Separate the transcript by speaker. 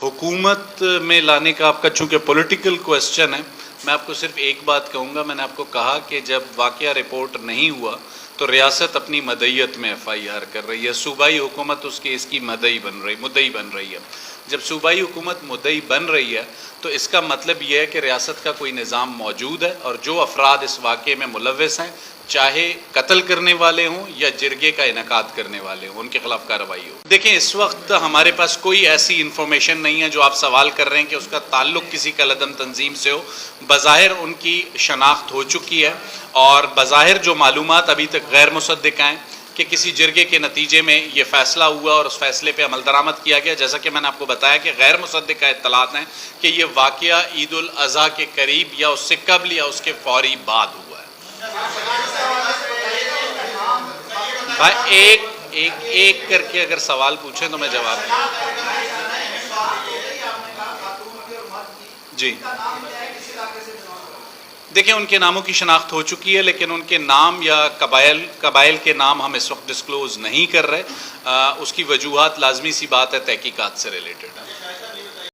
Speaker 1: حکومت میں لانے کا آپ کا چونکہ پولیٹیکل کویسچن ہے، میں آپ کو صرف ایک بات کہوں گا. میں نے آپ کو کہا کہ جب واقعہ رپورٹ نہیں ہوا تو ریاست اپنی مدعیت میں ایف آئی آر کر رہی ہے، صوبائی حکومت اس کیس کی مدعی بن رہی ہے. جب صوبائی حکومت مدعی بن رہی ہے تو اس کا مطلب یہ ہے کہ ریاست کا کوئی نظام موجود ہے، اور جو افراد اس واقعے میں ملوث ہیں، چاہے قتل کرنے والے ہوں یا جرگے کا انعقاد کرنے والے ہوں، ان کے خلاف کارروائی ہو. دیکھیں، اس وقت ہمارے پاس کوئی ایسی انفارمیشن نہیں ہے جو آپ سوال کر رہے ہیں کہ اس کا تعلق کسی کالعدم تنظیم سے ہو. بظاہر ان کی شناخت ہو چکی ہے، اور بظاہر جو معلومات ابھی تک غیر مصدقہ ہیں کہ کسی جرگے کے نتیجے میں یہ فیصلہ ہوا اور اس فیصلے پہ عمل درآمد کیا گیا. جیسا کہ میں نے آپ کو بتایا کہ غیر مصدقہ اطلاعات ہیں کہ یہ واقعہ عید الاضحیٰ کے قریب یا اس سے قبل یا اس کے فوری بعد ہوا ہے. بھائی ایک کر کے اگر سوال پوچھیں تو میں جواب جی. دیکھیں، ان کے ناموں کی شناخت ہو چکی ہے، لیکن ان کے نام یا قبائل کے نام ہم اس وقت ڈسکلوز نہیں کر رہے. اس کی وجوہات لازمی سی بات ہے تحقیقات سے ریلیٹڈ ہے.